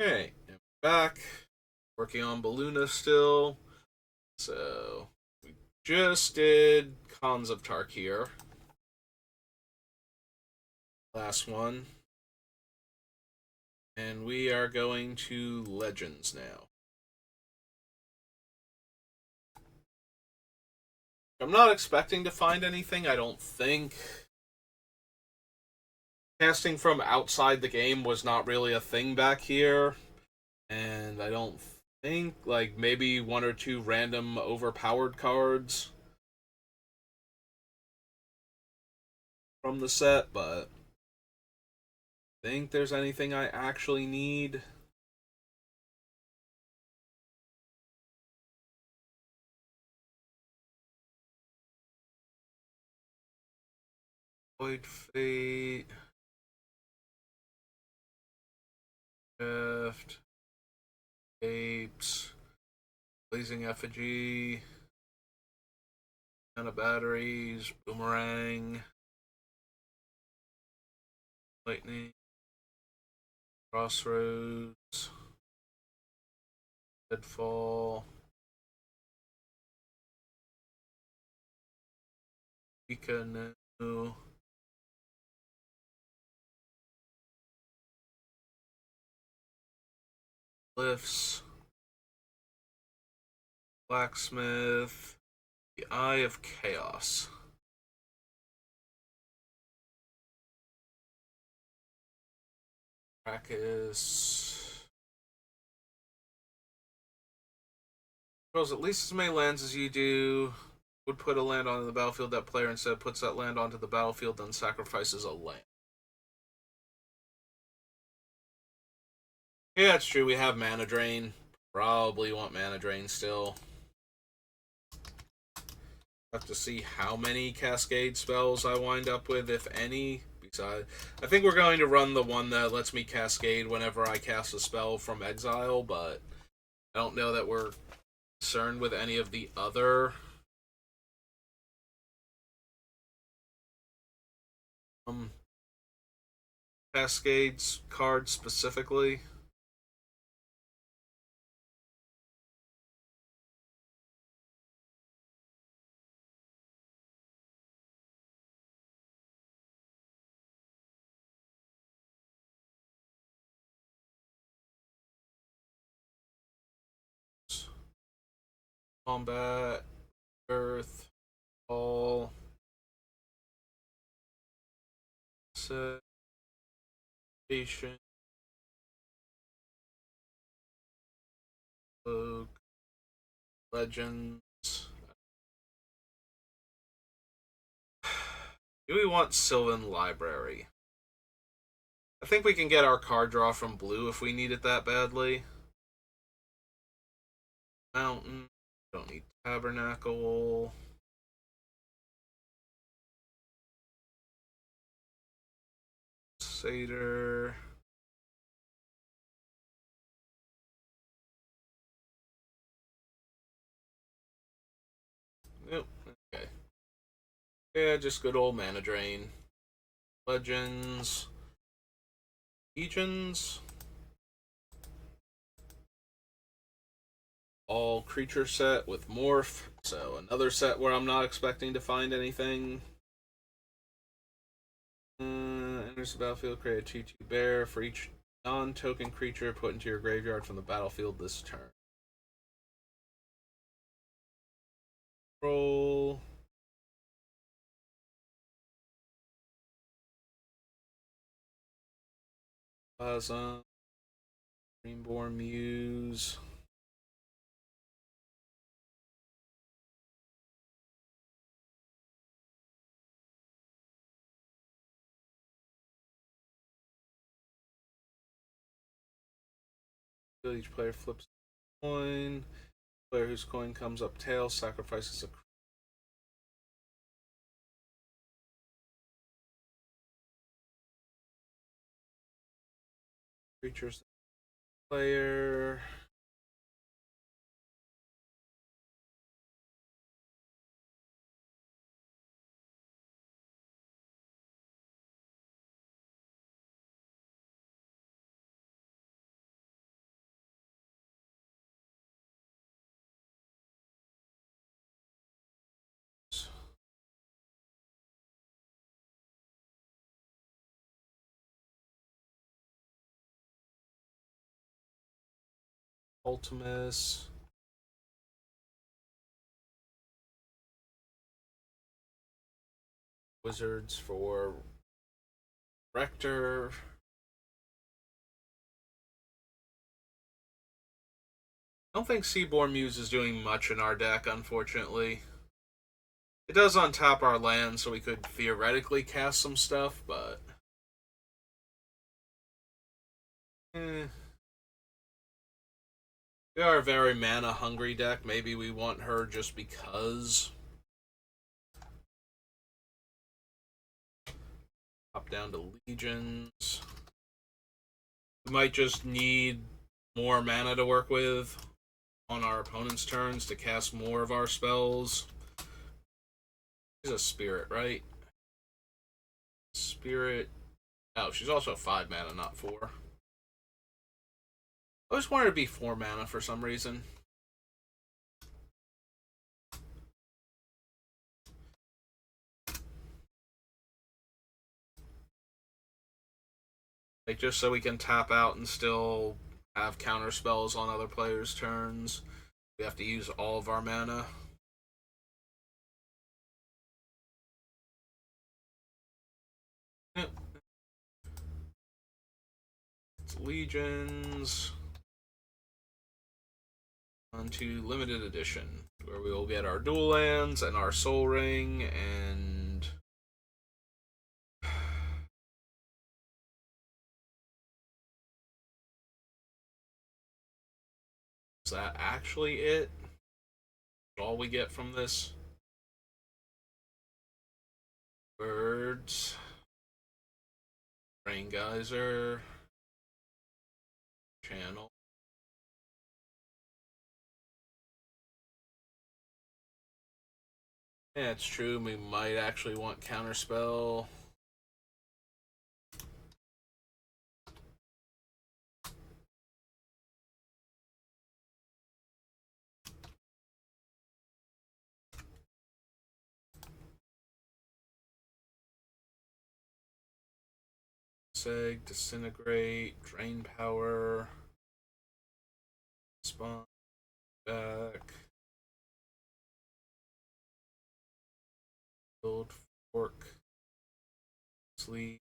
Hey, I'm back. Working on Beluna still. So, we just did Cons of Tarkir. Last one. And we are going to Legends now. I'm not expecting to find anything, I don't think. Casting from outside the game was not really a thing back here. And I don't think, like, maybe one or two random overpowered cards from the set, but I think there's anything I actually need. Void Fate, Shift, Apes, Blazing Effigy, Mana Batteries, Boomerang, Lightning, Crossroads, Deadfall, Pika No, Glyphs, Blacksmith, the Eye of Chaos. Arrakis. Controls at least as many lands as you do. Would put a land onto the battlefield. That player instead puts that land onto the battlefield, then sacrifices a land. Yeah, it's true. We have Mana Drain. Probably want Mana Drain still. Have to see how many Cascade spells I wind up with, if any. Besides, I think we're going to run the one that lets me Cascade whenever I cast a spell from exile, but I don't know that we're concerned with any of the other um, Cascades cards specifically. Combat, Earth, All, Station, Rogue, Legends. Do we want Sylvan Library? I think we can get our card draw from blue if we need it that badly. Mountain. Don't need Tabernacle. Satyr. Nope. Okay. Yeah, just good old Mana Drain. Legends. Legions. All creature set with Morph. So another set where I'm not expecting to find anything. Enters the battlefield, create a 2/2 bear for each non-token creature put into your graveyard from the battlefield this turn. Roll. Plasma. Greenborn Muse. Each player flips a coin. Player whose coin comes up tails sacrifices a creature's player. Ultimus. Wizards for Rector. I don't think Seaborn Muse is doing much in our deck, unfortunately. It does untap our land, so we could theoretically cast some stuff, but... We are a very mana-hungry deck. Maybe we want her just because. Hop down to Legions. We might just need more mana to work with on our opponent's turns to cast more of our spells. She's a spirit, right? Spirit. Oh, she's also 5 mana, not 4. I always wanted to be 4 mana for some reason. Like, just so we can tap out and still have counter spells on other players' turns. We have to use all of our mana. Yep. It's Legions. On to Limited Edition, where we will get our dual lands and our Soul Ring and... Is that actually it? All we get from this? Birds. Rain Geyser. Channel. Yeah, it's true. We might actually want Counterspell. Seg, Disintegrate, Drain Power. Spawn back. Build Fork. Sleep.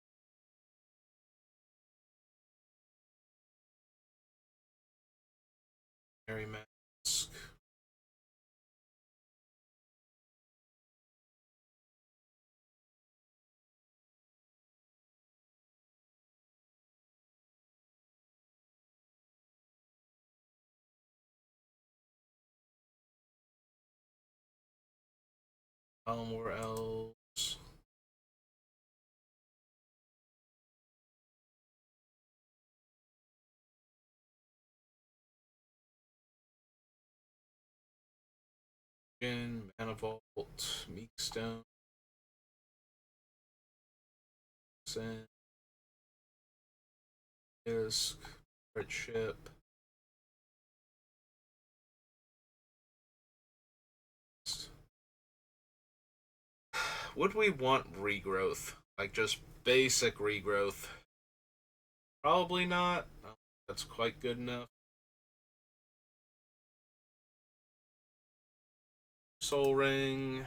Mary Mask. More Elves. Manifold, Meekstone, Sand, Disc, Red Ship. Would we want regrowth? Like just basic regrowth? Probably not. That's quite good enough. Soul Ring.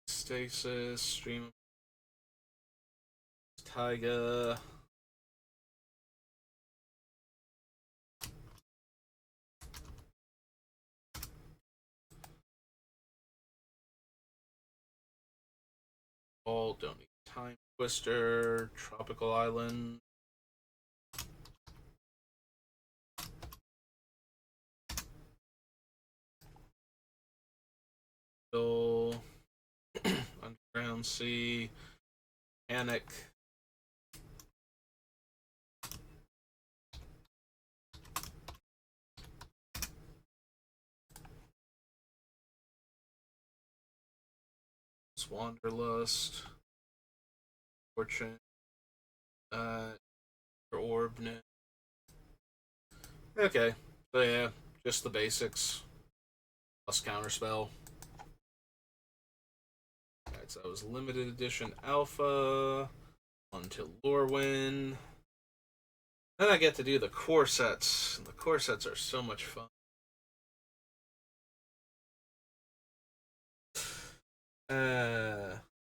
Stasis, Stream, Taiga. All don't need Time Twister, Tropical Island. Still Underground Sea, Panic. Wanderlust, Fortune, Orb. Okay. So yeah, just the basics plus counterspell. Alright, so that was limited edition alpha. On to Lorwyn. Then I get to do the core sets. The core sets are so much fun.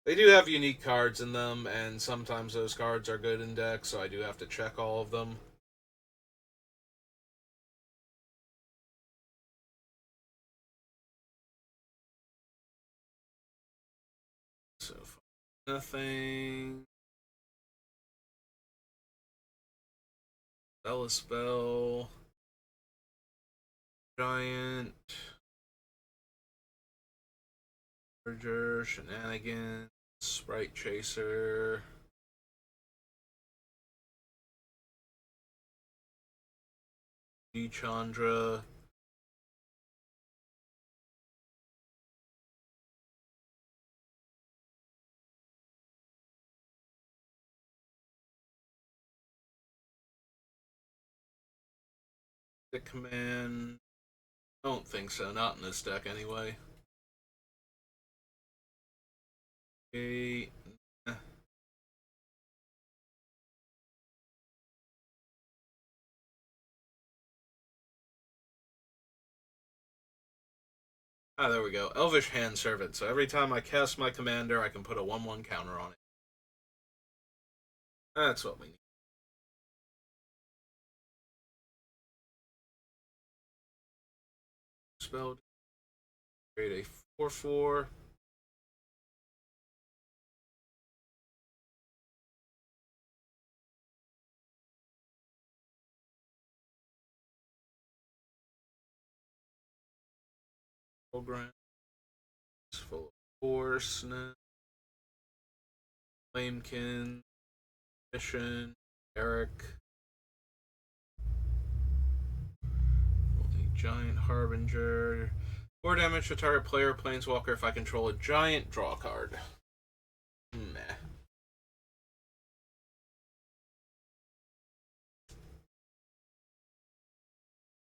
They do have unique cards in them, and sometimes those cards are good in decks, so I do have to check all of them. So, nothing. Spell. Giant. Merger. Shenanigans. Sprite Chaser. G Chandra. The command. I don't think so. Not in this deck anyway. Okay. Ah, there we go. Elvish Hand Servant. So every time I cast my commander, I can put a 1/1 counter on it. That's what we need. Spell. Create a 4/4. Program. Full of Force. Flamekin. Mission. Eric. Giant Harbinger. 4 damage to target player, planeswalker if I control a giant, draw a card. Meh.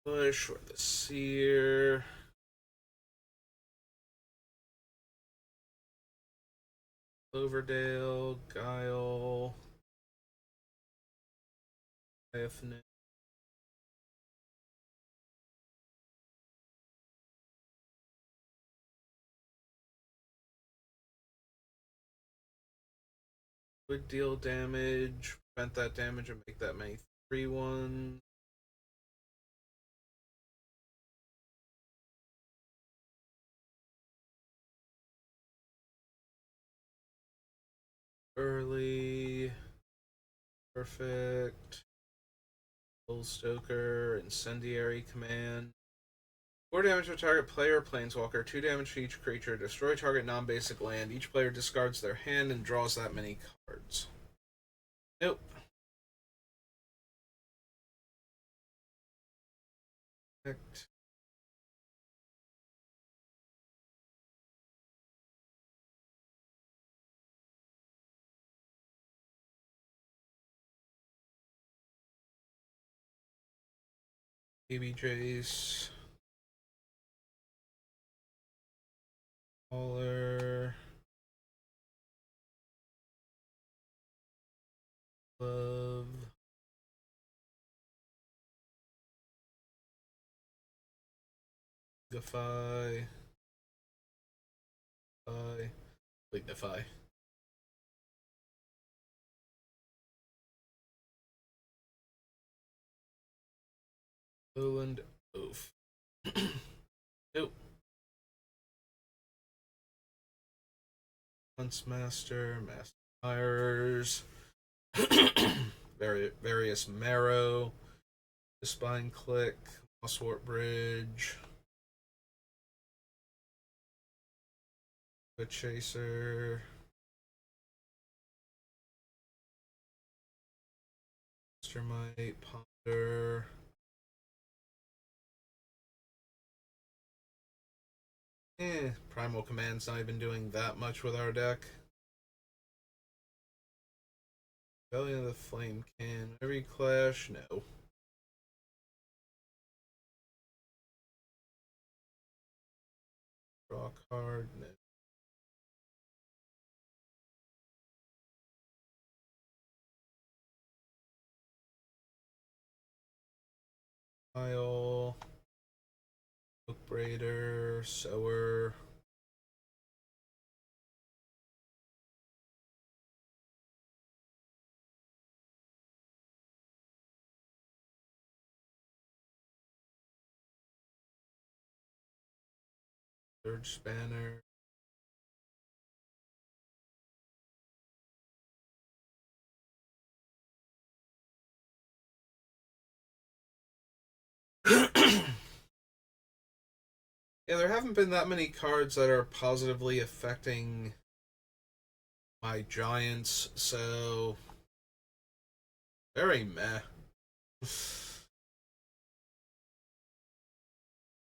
Push or the Seer. Cloverdale, Guile. Infinite. Would deal damage, prevent that damage, and make that many 3/1. Early. Perfect. Bull Stoker, Incendiary Command. 4 damage to target player, planeswalker, 2 damage to each creature, destroy target non basic land. Each player discards their hand and draws that many cards. Nope. Perfect. Baby Jace. Caller. Love. Lignify. Lignify. Lowland Oath. Nope. Huntsmaster, Master Mirrors. Various Marrow. The Spine Click. Mosswort Bridge. The Chaser. Mastermind. Ponder. Primal Command's not even doing that much with our deck. Rebellion of the Flame can. Every clash? No. Draw card. No. Pile. Hook braider. Sower. Third spanner. Yeah, there haven't been that many cards that are positively affecting my Giants, so very meh.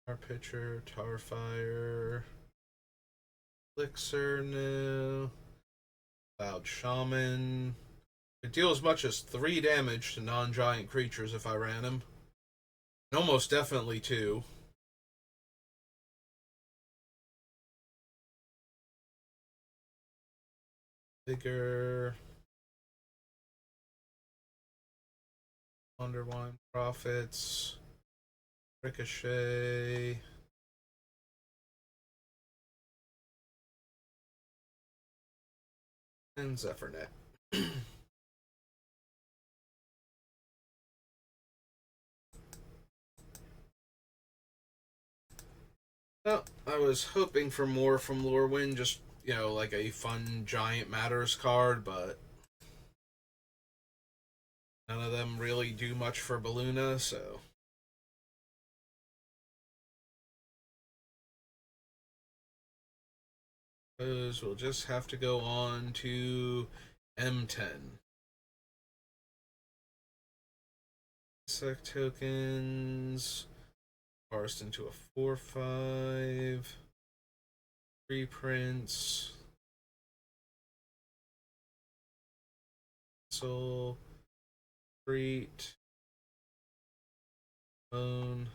Tar pitcher, tar fire, elixir, no. Cloud shaman. Could deal as much as 3 damage to non-giant creatures if I ran him. And almost definitely 2. Vigor. Underwine Profits. Ricochet. And Zephyrnet. Well, I was hoping for more from Lorwyn, just, like a fun Giant Matters card, but none of them really do much for Beluna, so. Suppose we'll just have to go on to M10. Sec tokens. Parsed into a 4/5. Reprints. Soul. Freet. Bone.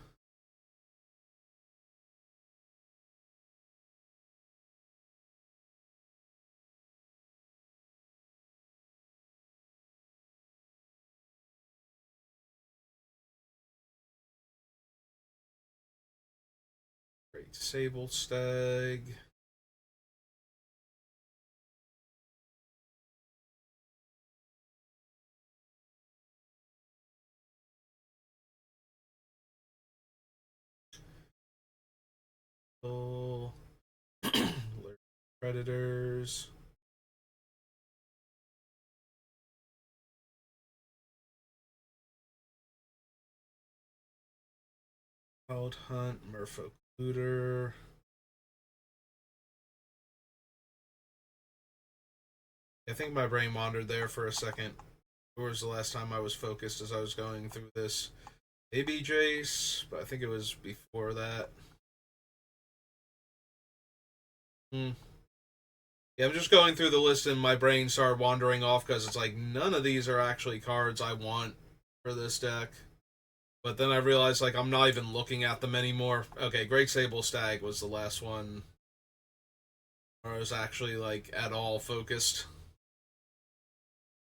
Great Sable Stag. Soul. Predators. Wild Hunt. Merfolk. I think my brain wandered there for a second. Where was the last time I was focused as I was going through this? Maybe Jace, but I think it was before that. Yeah, I'm just going through the list and my brain started wandering off because it's like none of these are actually cards I want for this deck. But then I realized like I'm not even looking at them anymore. Okay, Great Sable Stag was the last one where I was actually like at all focused.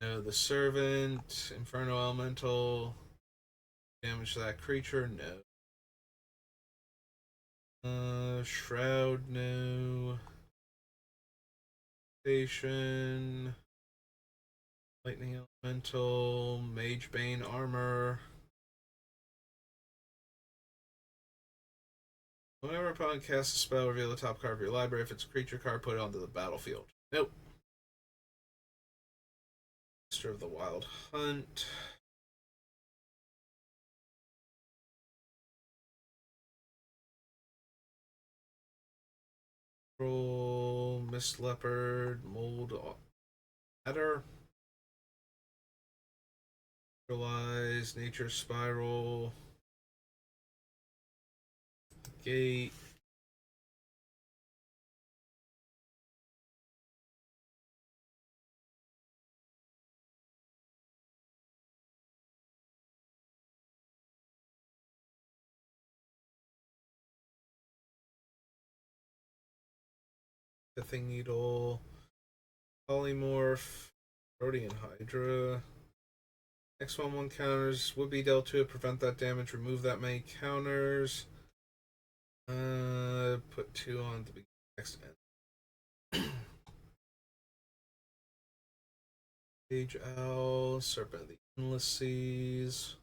No, the Servant, Inferno Elemental, damage to that creature, no. Shroud, no. Station, Lightning Elemental, Mage Bane Armor. Whenever opponent casts a spell, reveal the top card of your library. If it's a creature card, put it onto the battlefield. Nope. Master of the Wild Hunt. Roll, Mist Leopard, Mold Adder. Realize, Nature Spiral. Gate. Pithing Needle, Polymorph, Rhodian Hydra. Next one counters would be dealt to it. Prevent that damage. Remove that many counters. Put 2 on the next end. Page Owl, Serpent of the Endless Seas,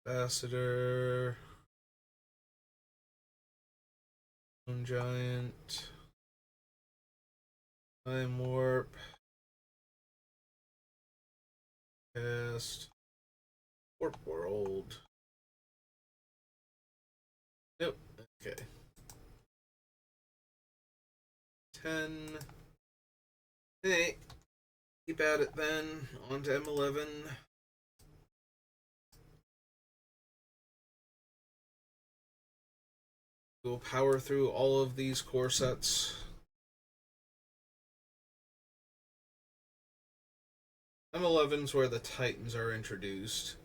Ambassador, Moon Giant, Time Warp, Cast, Warp World. Nope. Okay. 10. Hey, keep at it then. On to M11. We'll power through all of these core sets. M11's where the Titans are introduced.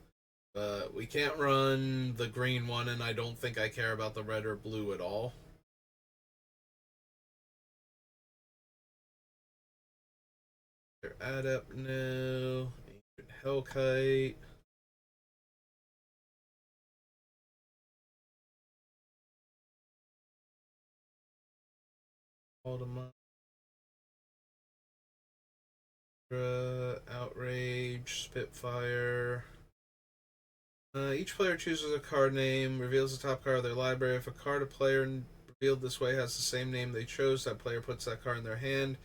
But we can't run the green one, and I don't think I care about the red or blue at all. Adept now. Ancient Hellkite. Ultima. Outrage. Spitfire. Each player chooses a card name, reveals the top card of their library. If a card a player revealed this way has the same name they chose, that player puts that card in their hand.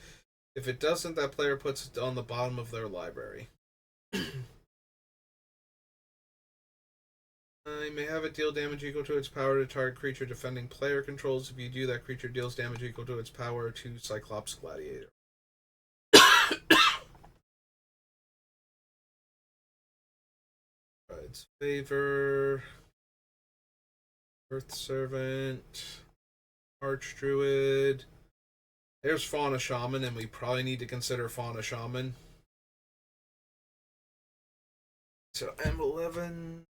If it doesn't, that player puts it on the bottom of their library. You may have it deal damage equal to its power to target creature defending player controls. If you do, that creature deals damage equal to its power to Cyclops Gladiator. Ride's Favor, Earth Servant, Archdruid. There's Fauna Shaman, and we probably need to consider Fauna Shaman. So M11.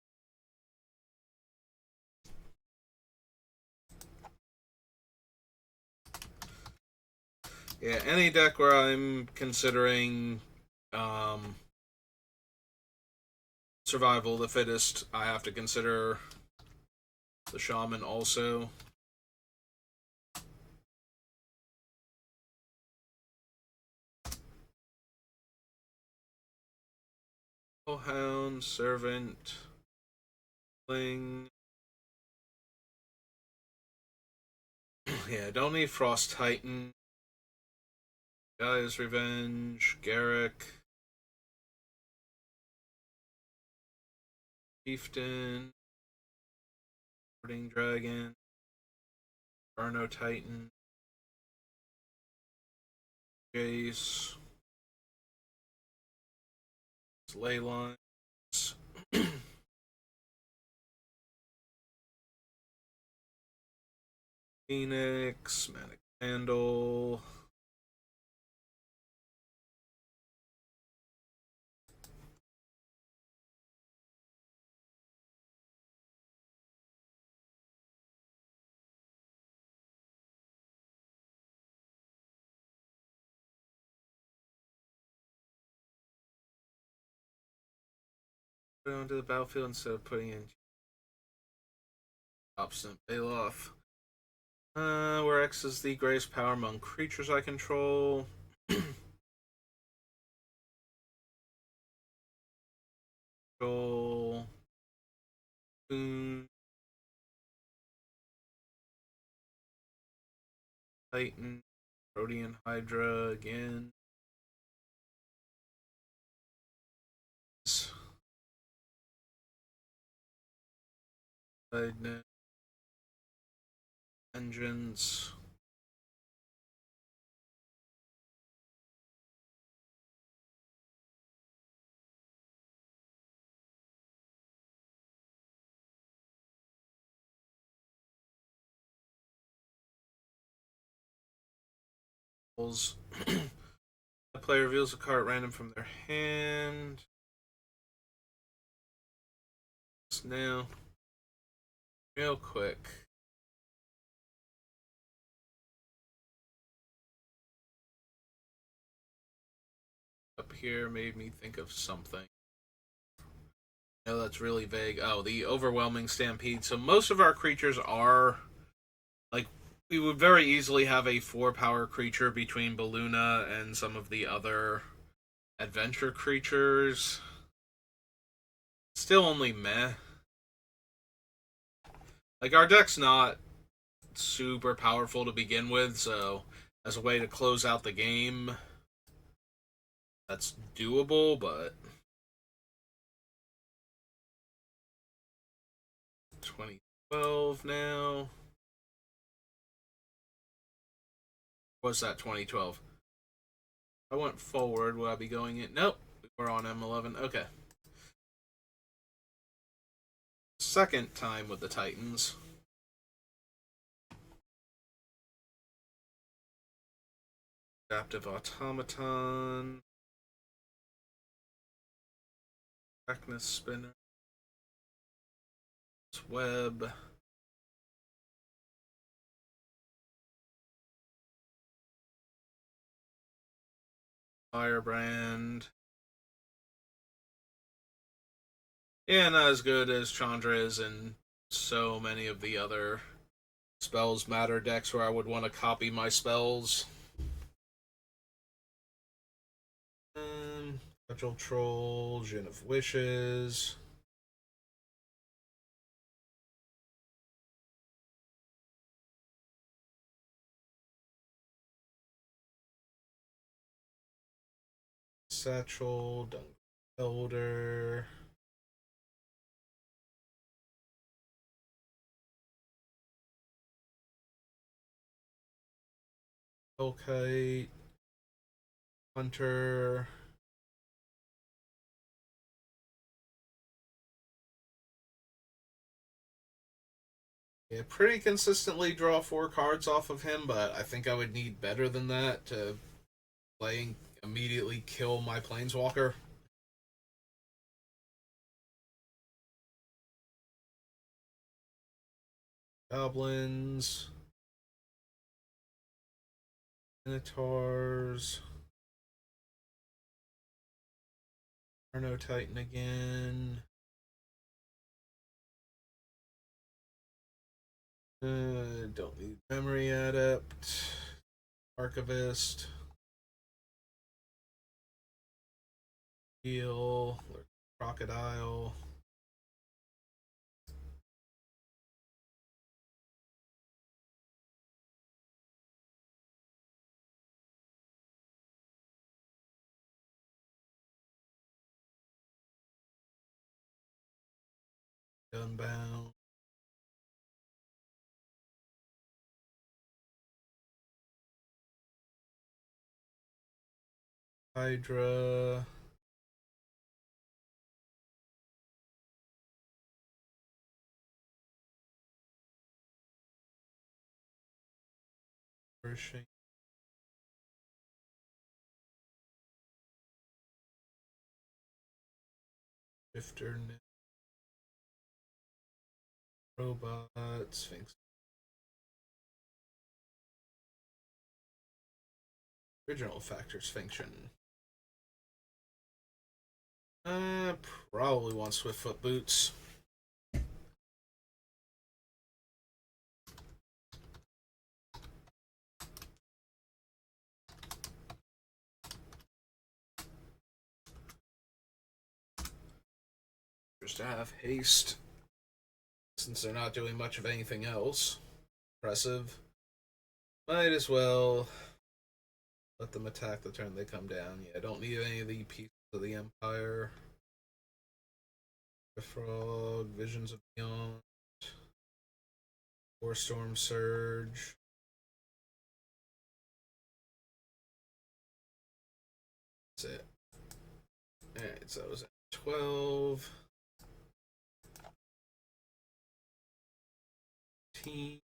Yeah, any deck where I'm considering survival of the fittest, I have to consider the Shaman also. Hound, Servant, Fling. Yeah, don't need Frost Titan. Gaia's Revenge, Garrick, Chieftain, Boarding Dragon, Inferno Titan, Jace, Ley Lines, Phoenix, Manic Candle, put it onto the battlefield instead of putting in Obstinate Bailoff. Where X is the greatest power among creatures I control. Control. Boon. Titan. Rhodian Hydra again. Vengeance. The player reveals a card at random from their hand. Now, real quick. here made me think of something. No, that's really vague. Oh, the overwhelming stampede. So most of our creatures are like we would very easily have a 4-power creature between Beluna and some of the other adventure creatures. Still only meh. Like our deck's not super powerful to begin with, so as a way to close out the game, that's doable, but 2012 now. What's that 2012? I went forward, would I be going in? Nope. We're on M11. Okay. Second time with the Titans. Adaptive Automaton. Darkness Spinner. Web. Firebrand. Yeah, not as good as Chandra is in so many of the other spells matter decks where I would want to copy my spells. Fragile Troll, Gin of Wishes. Satchel, Dung Elder. Hellkite. Hunter. Yeah, pretty consistently draw 4 cards off of him, but I think I would need better than that to playing immediately kill my Planeswalker. Goblins. Minotaurs. Arno Titan again. Don't need Memory Adept. Archivist. Heal. Crocodile. Gunbound. Hydra. Pershing. Shifter. Robot. Sphinx. Original Factors Function. Uh, Probably want Swiftfoot Boots. Just to have haste. Since they're not doing much of anything else. Impressive. Might as well let them attack the turn they come down. Yeah, I don't need any of the pieces of the Empire. The Frog, Visions of Beyond, Warstorm Surge. That's it. Alright, so that was at 12. 15.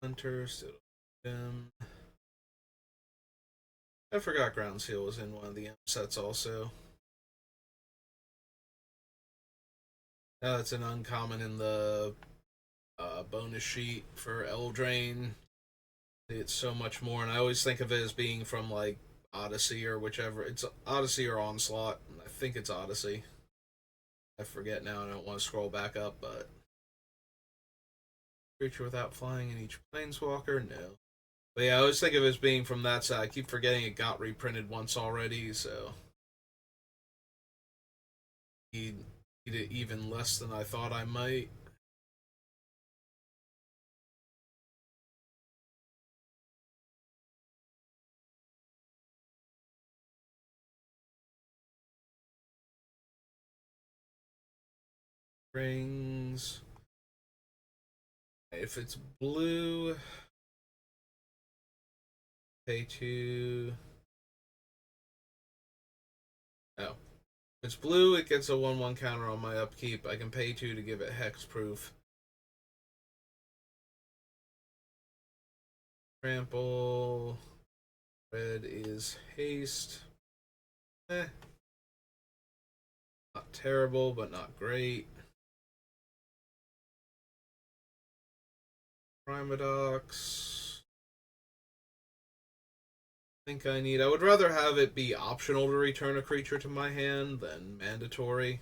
Hunter, still him. I forgot Ground Seal was in one of the M sets also. It's an uncommon in the bonus sheet for Eldraine. It's so much more, and I always think of it as being from like Odyssey or whichever. It's Odyssey or Onslaught. I think it's Odyssey. I forget now. I don't want to scroll back up, but creature without flying in each planeswalker. No, but yeah, I always think of it as being from that side. I keep forgetting it got reprinted once already, so he it even less than I thought I might. Rings. If it's blue, pay two. Oh. If it's blue, it gets a 1/1 counter on my upkeep. I can pay two to give it hexproof. Trample. Red is haste. Not terrible, but not great. Primadox. I think I need. I would rather have it be optional to return a creature to my hand than mandatory.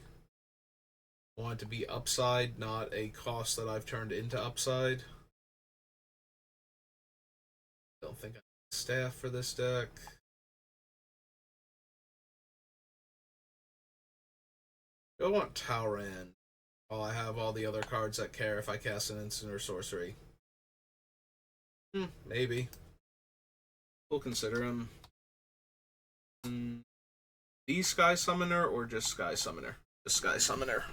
I want it to be upside, not a cost that I've turned into upside. Don't think I need staff for this deck. I want Tauran. While I have all the other cards that care if I cast an instant or sorcery. Maybe. We'll consider him. The Sky Summoner or just Sky Summoner? The Sky Summoner.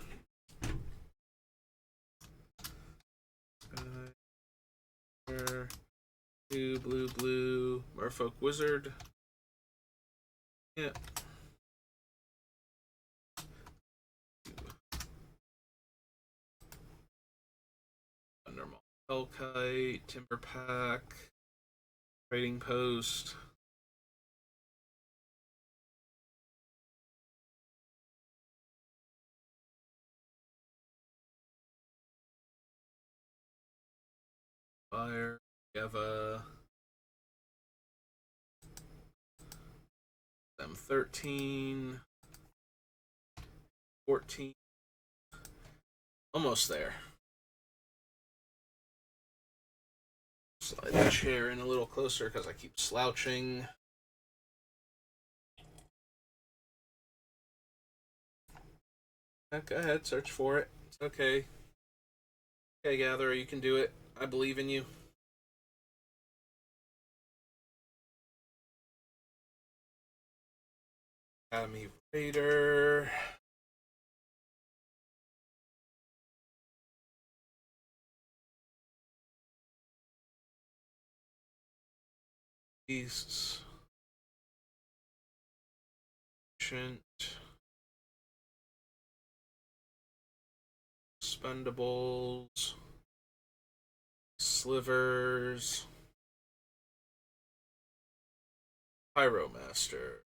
Two blue, Merfolk Wizard. Yeah. Normal Hellkite, Timber Pack, Trading Post. Fire. We have a M13, 14. Almost there. Slide the chair in a little closer because I keep slouching. Go ahead, search for it. It's okay. Okay, Gatherer, you can do it. I believe in you. Academy Raider. Beasts. Ancient. Expendables. Slivers. Pyromaster.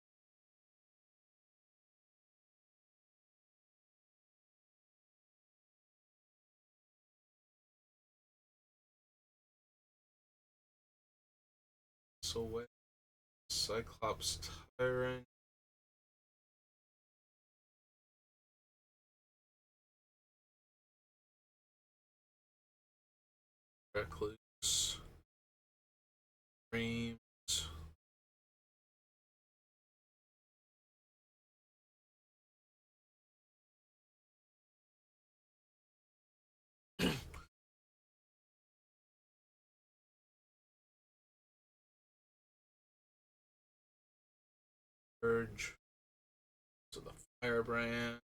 Soulway. Cyclops Tyrant. Recluse. Dreams. Urge. So the Firebrand.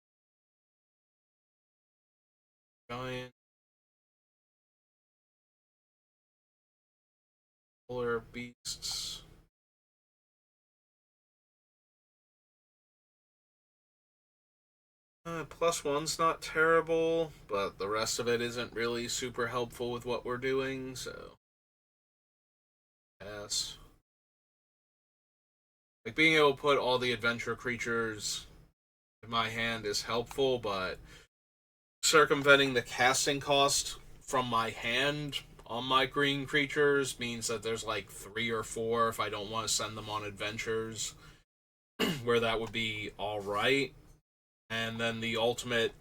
Giant. Polar Beasts. +1's not terrible, but the rest of it isn't really super helpful with what we're doing, so pass. Like, being able to put all the adventure creatures in my hand is helpful, but circumventing the casting cost from my hand on my green creatures means that there's like 3 or 4 if I don't want to send them on adventures, where that would be alright. And then the ultimate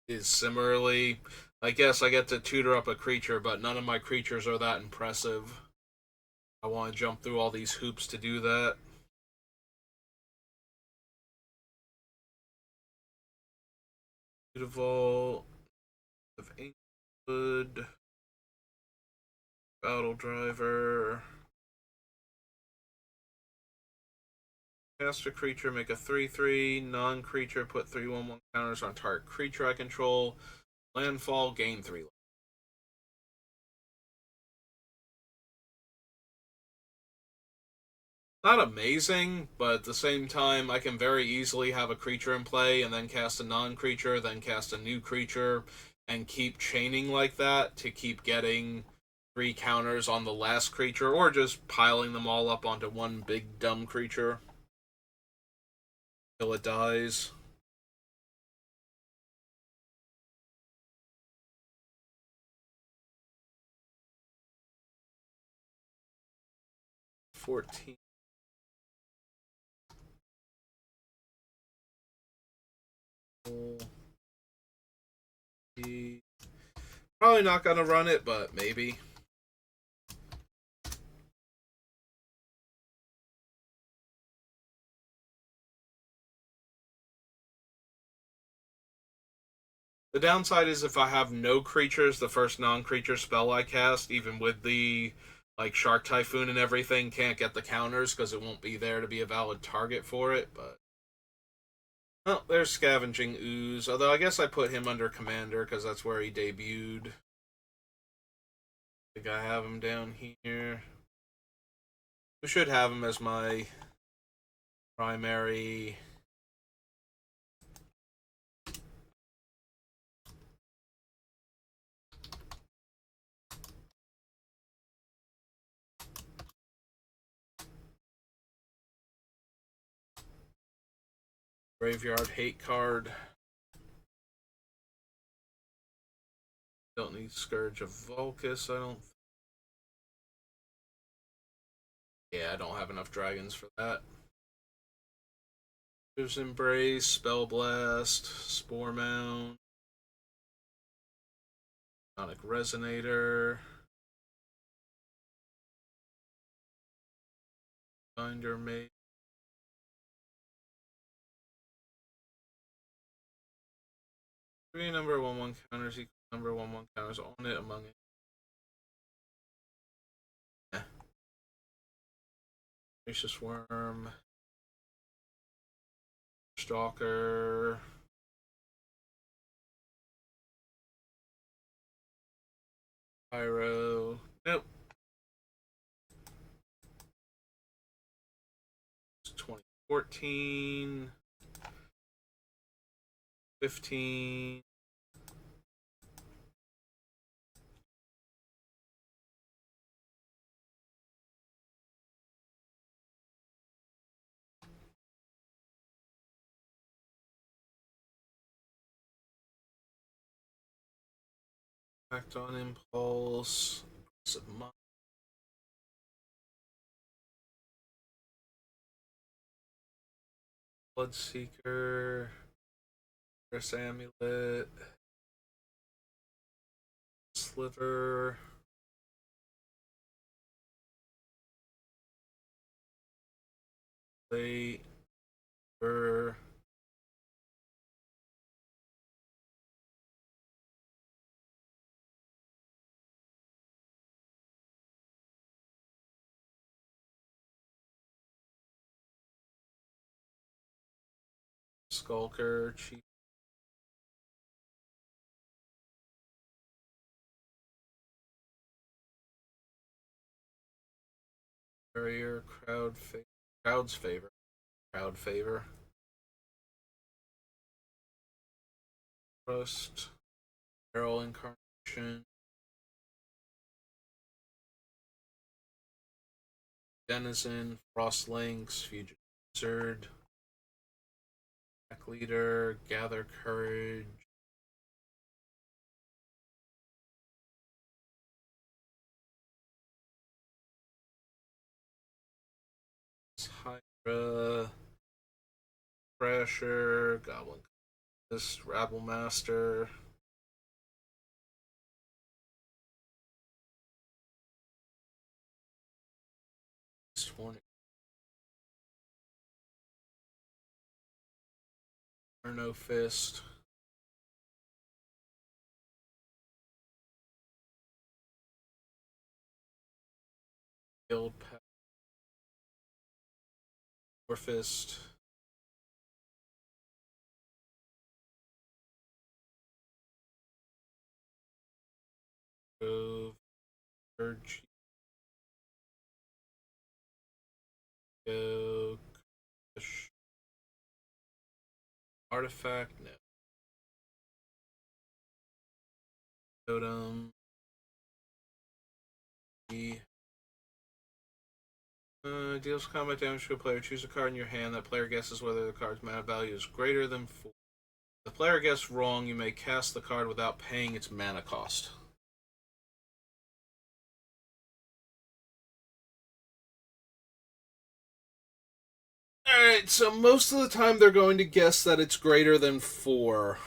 is similarly, I guess I get to tutor up a creature, but none of my creatures are that impressive. I want to jump through all these hoops to do that. Beautiful of Ancient Battle Driver. Cast a creature, make a 3/3 non-creature, put 3/1/1 counters on target creature I control. Landfall, gain 3. Not amazing, but at the same time, I can very easily have a creature in play and then cast a non-creature, then cast a new creature, and keep chaining like that to keep getting 3 counters on the last creature, or just piling them all up onto one big dumb creature till it dies. $14. Probably not gonna run it, but maybe. The downside is if I have no creatures, the first non-creature spell I cast, even with the like Shark Typhoon and everything, can't get the counters because it won't be there to be a valid target for it. But oh, there's Scavenging Ooze. Although I guess I put him under Commander because that's where he debuted. I think I have him down here. We should have him as my primary. Graveyard Hate card. Don't need Scourge of Vulcus, I don't. Yeah, I don't have enough dragons for that. There's Embrace, Spell Blast, Spore Mound, Sonic Resonator, Binder Mate. Three number 1/1 counters equal number 1/1 counters on it among it. Yeah. Gracious Worm, Stalker, Pyro. Nope. It's 2014, 15. Act on Impulse. Bloodseeker. Chris Amulet. Sliver. Late. Burr. Skulker. Chief. Barrier. Crowd's favor. Crowd favor. Trust. Feral Incarnation. Denizen, Frost Lynx, Fugitive Wizard, Pack Leader, Gather Courage. Hydra, Thrasher, Goblin, this Rabble Master. 20. No Fist. Guild Pack. War Fist. Grove. Urge. Go. Artifact. No. Totem. Deals combat damage to a player. Choose a card in your hand. That player guesses whether the card's mana value is greater than 4. If the player guesses wrong, you may cast the card without paying its mana cost. Alright, so most of the time they're going to guess that it's greater than 4.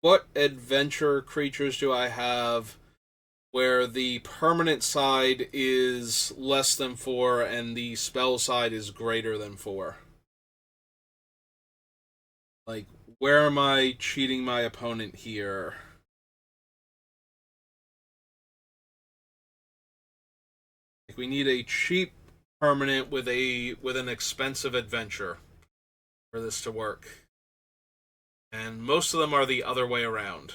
What adventure creatures do I have where the permanent side is less than 4 and the spell side is greater than 4? Like, where am I cheating my opponent here? Like, we need a cheap permanent with an expensive adventure for this to work. And most of them are the other way around.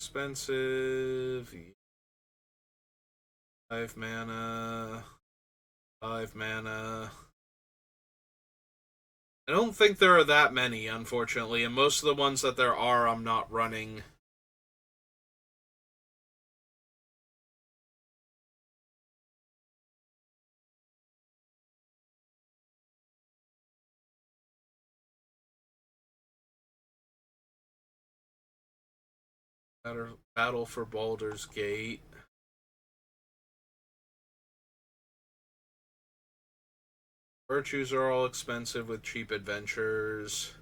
Expensive. 5 mana. 5 mana. I don't think there are that many, unfortunately, and most of the ones that there are, I'm not running. Battle for Baldur's Gate. Virtues are all expensive with cheap adventures.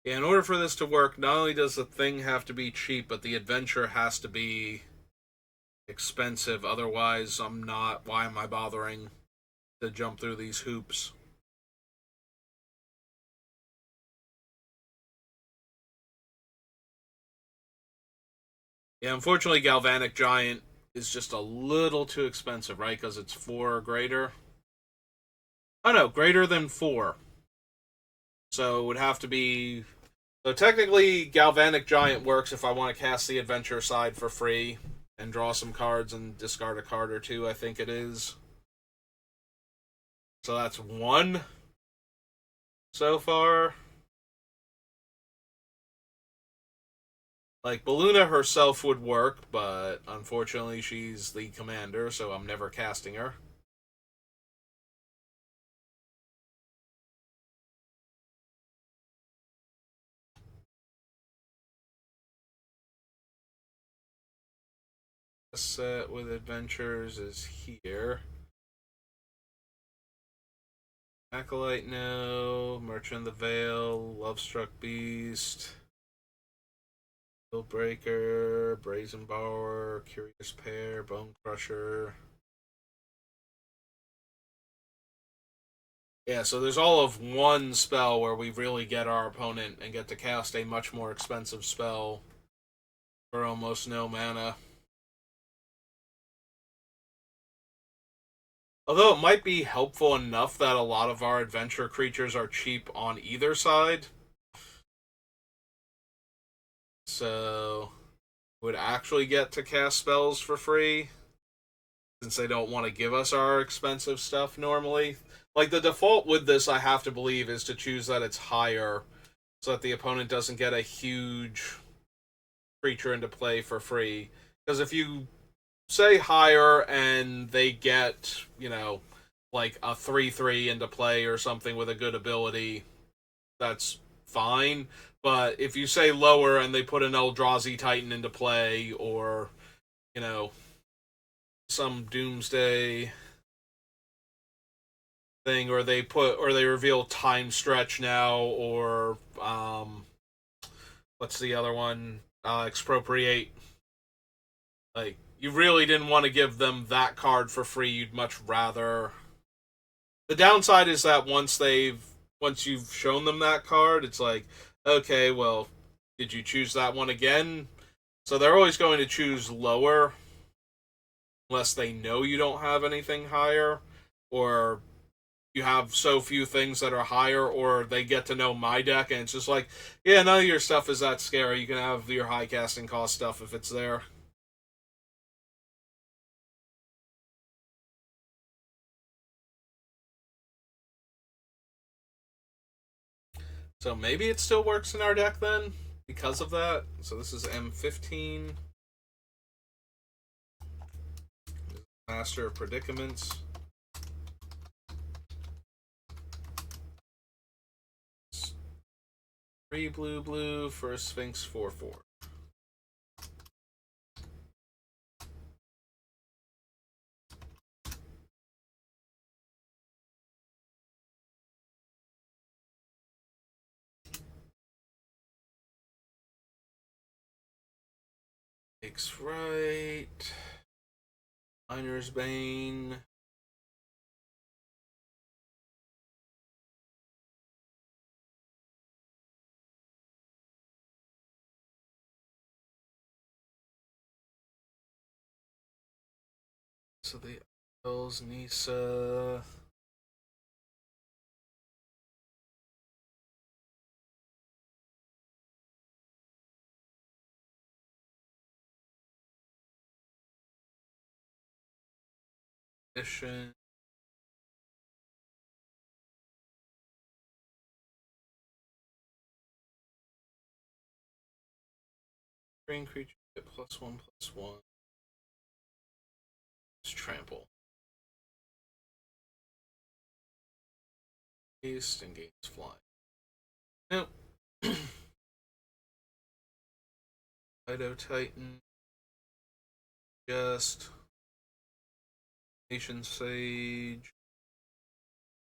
Yeah, in order for this to work, not only does the thing have to be cheap, but the adventure has to be expensive. Otherwise, I'm not. Why am I bothering to jump through these hoops? Yeah, unfortunately, Galvanic Giant is just a little too expensive, right? Because it's 4 or greater. Oh no, greater than 4. So it would have to be. So technically, Galvanic Giant works if I want to cast the adventure side for free and draw some cards and discard a card or two, I think it is. So that's 1 so far. Like, Beluna herself would work, but unfortunately she's the commander, so I'm never casting her. The set with adventures is here. Acolyte, no. Merchant of the Veil, Lovestruck Beast, Breaker, Brazen Borrower, Curious Pair, Bone Crusher. Yeah, so there's all of 1 spell where we really get our opponent and get to cast a much more expensive spell for almost no mana. Although it might be helpful enough that a lot of our adventure creatures are cheap on either side. So would actually get to cast spells for free. since they don't want to give us our expensive stuff normally. Like the default with this, I have to believe, is to choose that it's higher, so that the opponent doesn't get a huge creature into play for free. Because if you say higher and they get, like a 3/3 into play or something with a good ability, that's fine. But if you say lower and they put an Eldrazi Titan into play, or, you know, some Doomsday thing, or they reveal Time Stretch now, or what's the other one? Expropriate. Like, you really didn't want to give them that card for free. You'd much rather. The downside is that once you've shown them that card, it's like, okay, well, did you choose that one again? So they're always going to choose lower unless they know you don't have anything higher, or you have so few things that are higher, or they get to know my deck and it's just like, yeah, none of your stuff is that scary. You can have your high casting cost stuff if it's there. So maybe it still works in our deck then because of that. So this is M15, Master of Predicaments. 3 blue for a Sphinx 4/4. Takes right. Miner's Bane. So the Elves, Nisa. Mission. Green creature get +1/+1. It's trample. Haste and gains flying. Nope. Fido Titan. Just. Nation Sage.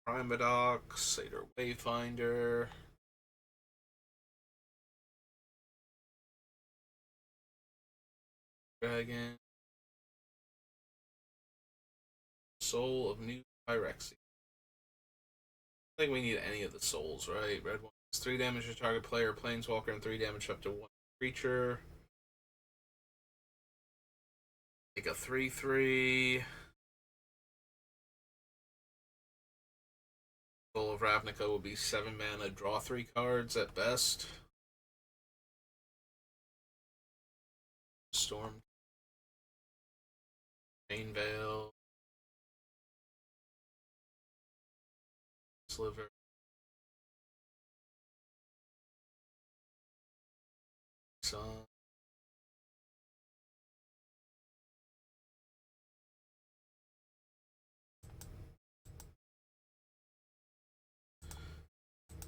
Primadox. Satyr Wayfinder. Dragon. Soul of New Pyrexia. I think we need any of the souls, right? Red one is 3 damage to target player, planeswalker, and 3 damage up to 1 creature. Like a 3/3. Soul of Ravnica will be 7 mana, draw 3 cards at best. Storm. Chain Veil. Sliver. Sun.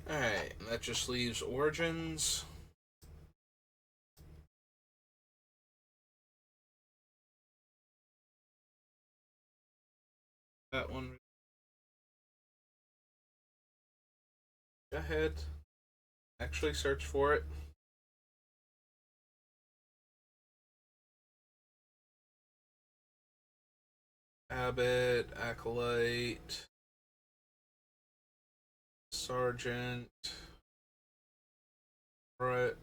Alright, and that just leaves Origins. That one. Go ahead. Actually search for it. Abbot, Acolyte, Sergeant, Brett,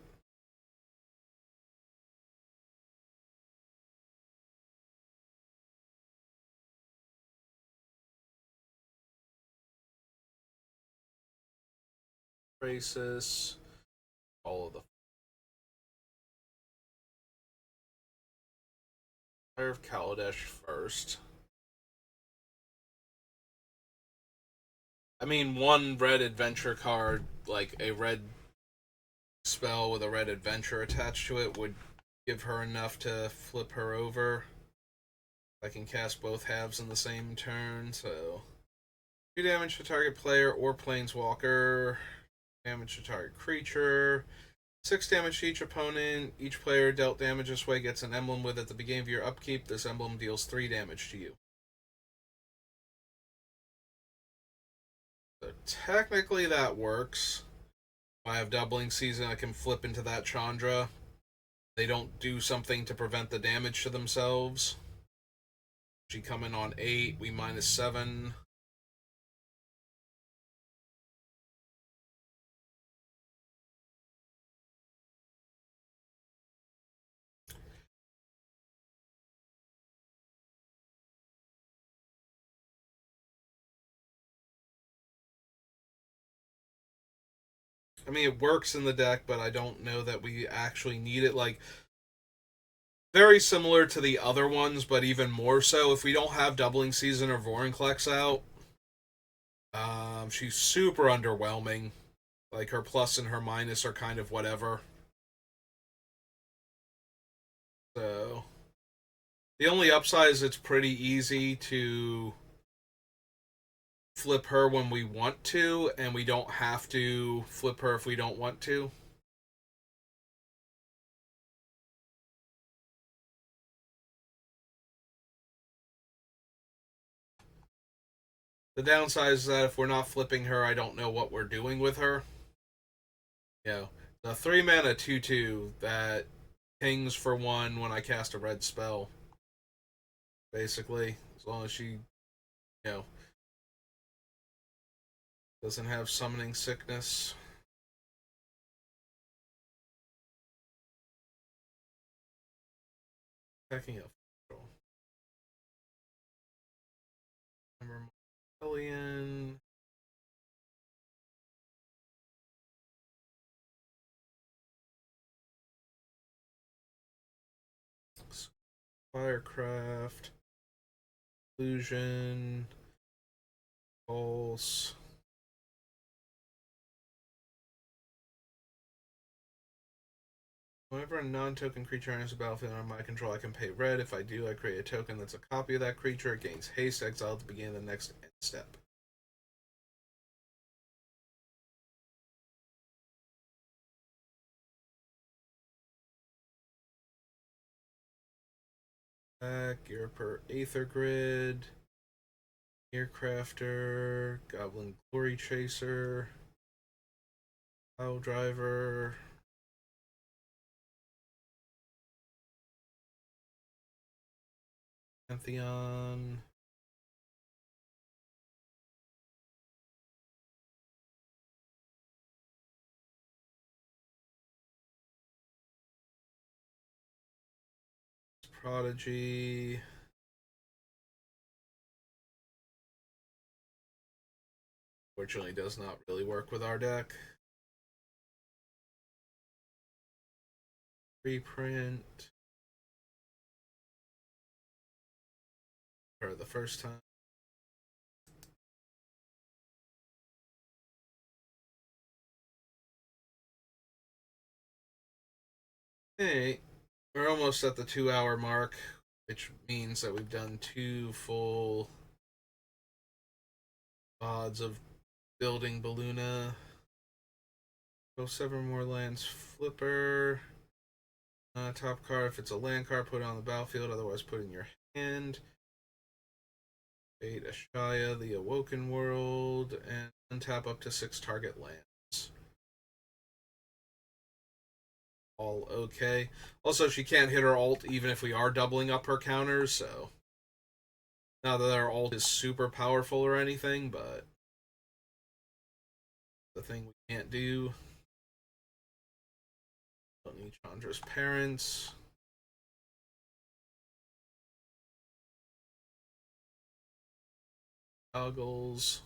Traces, all of the Fire of Kaladesh first. I mean, one red adventure card, like a red spell with a red adventure attached to it, would give her enough to flip her over. I can cast both halves in the same turn, so 2 damage to target player or planeswalker, damage to target creature, 6 damage to each opponent. Each player dealt damage this way gets an emblem with at the beginning of your upkeep. This emblem deals 3 damage to you. So technically that works. If I have doubling season, I can flip into that Chandra. They don't do something to prevent the damage to themselves. She come in on 8, we -7. I mean, it works in the deck, but I don't know that we actually need it. Like, very similar to the other ones, but even more so. If we don't have Doubling Season or Vorinclex out, she's super underwhelming. Like, her plus and her minus are kind of whatever. So, the only upside is it's pretty easy to flip her when we want to, and we don't have to flip her if we don't want to. The downside is that if we're not flipping her, I don't know what we're doing with her. You know, the 3-mana 2/2 that pings for 1 when I cast a red spell. Basically, as long as she, doesn't have summoning sickness. Attacking a Alien. Firecraft. Illusion. Pulse. Whenever a non-token creature enters the battlefield under my control, I can pay red. If I do, I create a token that's a copy of that creature. It gains haste, exile at the beginning of the next end step. Gear per Aether Grid. Aircrafter. Goblin Glory Chaser. Pile Driver. Pantheon. Prodigy. Fortunately, does not really work with our deck. Reprint. For the first time. Hey, we're almost at the 2-hour mark, which means that we've done 2 full odds of building Beluna. Go 7 more lands. Flipper. Top card, if it's a land card, put it on the battlefield, otherwise put it in your hand. Fate Ashaya, the Awoken World, and untap up to 6 target lands. All okay. Also, she can't hit her ult even if we are doubling up her counters, so not that our ult is super powerful or anything, but the thing we can't do. Don't need Chandra's parents. Goggles.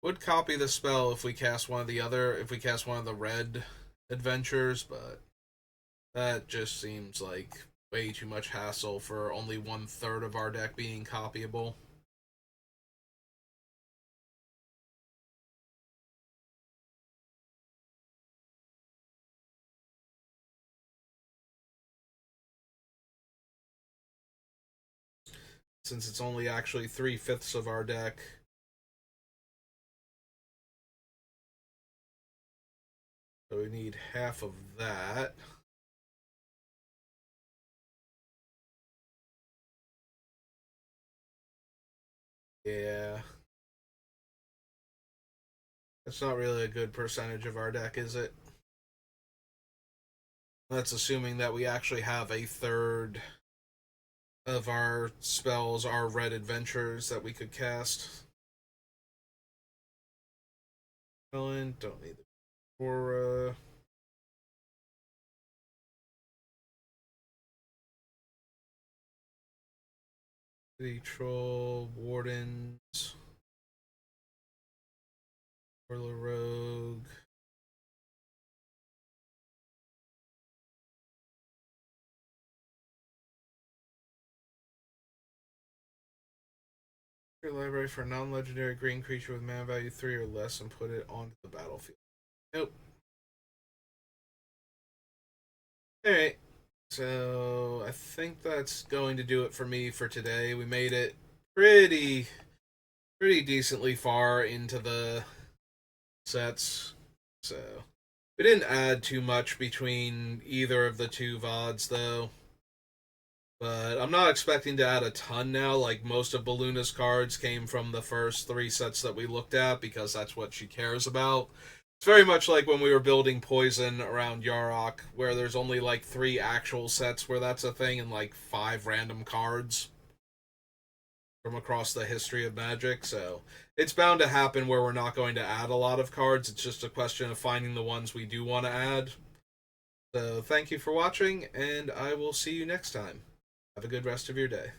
Would copy the spell if we cast one of the red adventures, but that just seems like way too much hassle for only 1/3 of our deck being copyable. Since it's only actually 3/5 of our deck. So we need half of that. Yeah. That's not really a good percentage of our deck, is it? That's assuming that we actually have a third of our spells are red adventures that we could cast. Don't need the Aura. City Troll, Wardens, Orla Rogue. Your library for a non-legendary green creature with mana value 3 or less and put it onto the battlefield. Nope. Alright. So I think that's going to do it for me for today. We made it pretty decently far into the sets. So we didn't add too much between either of the two VODs though. But I'm not expecting to add a ton now. Like most of Beluna's cards came from the first 3 sets that we looked at because that's what she cares about. It's very much like when we were building Poison around Yarok, where there's only like 3 actual sets where that's a thing and like 5 random cards from across the history of Magic. So it's bound to happen where we're not going to add a lot of cards. It's just a question of finding the ones we do want to add. So thank you for watching, and I will see you next time. Have a good rest of your day.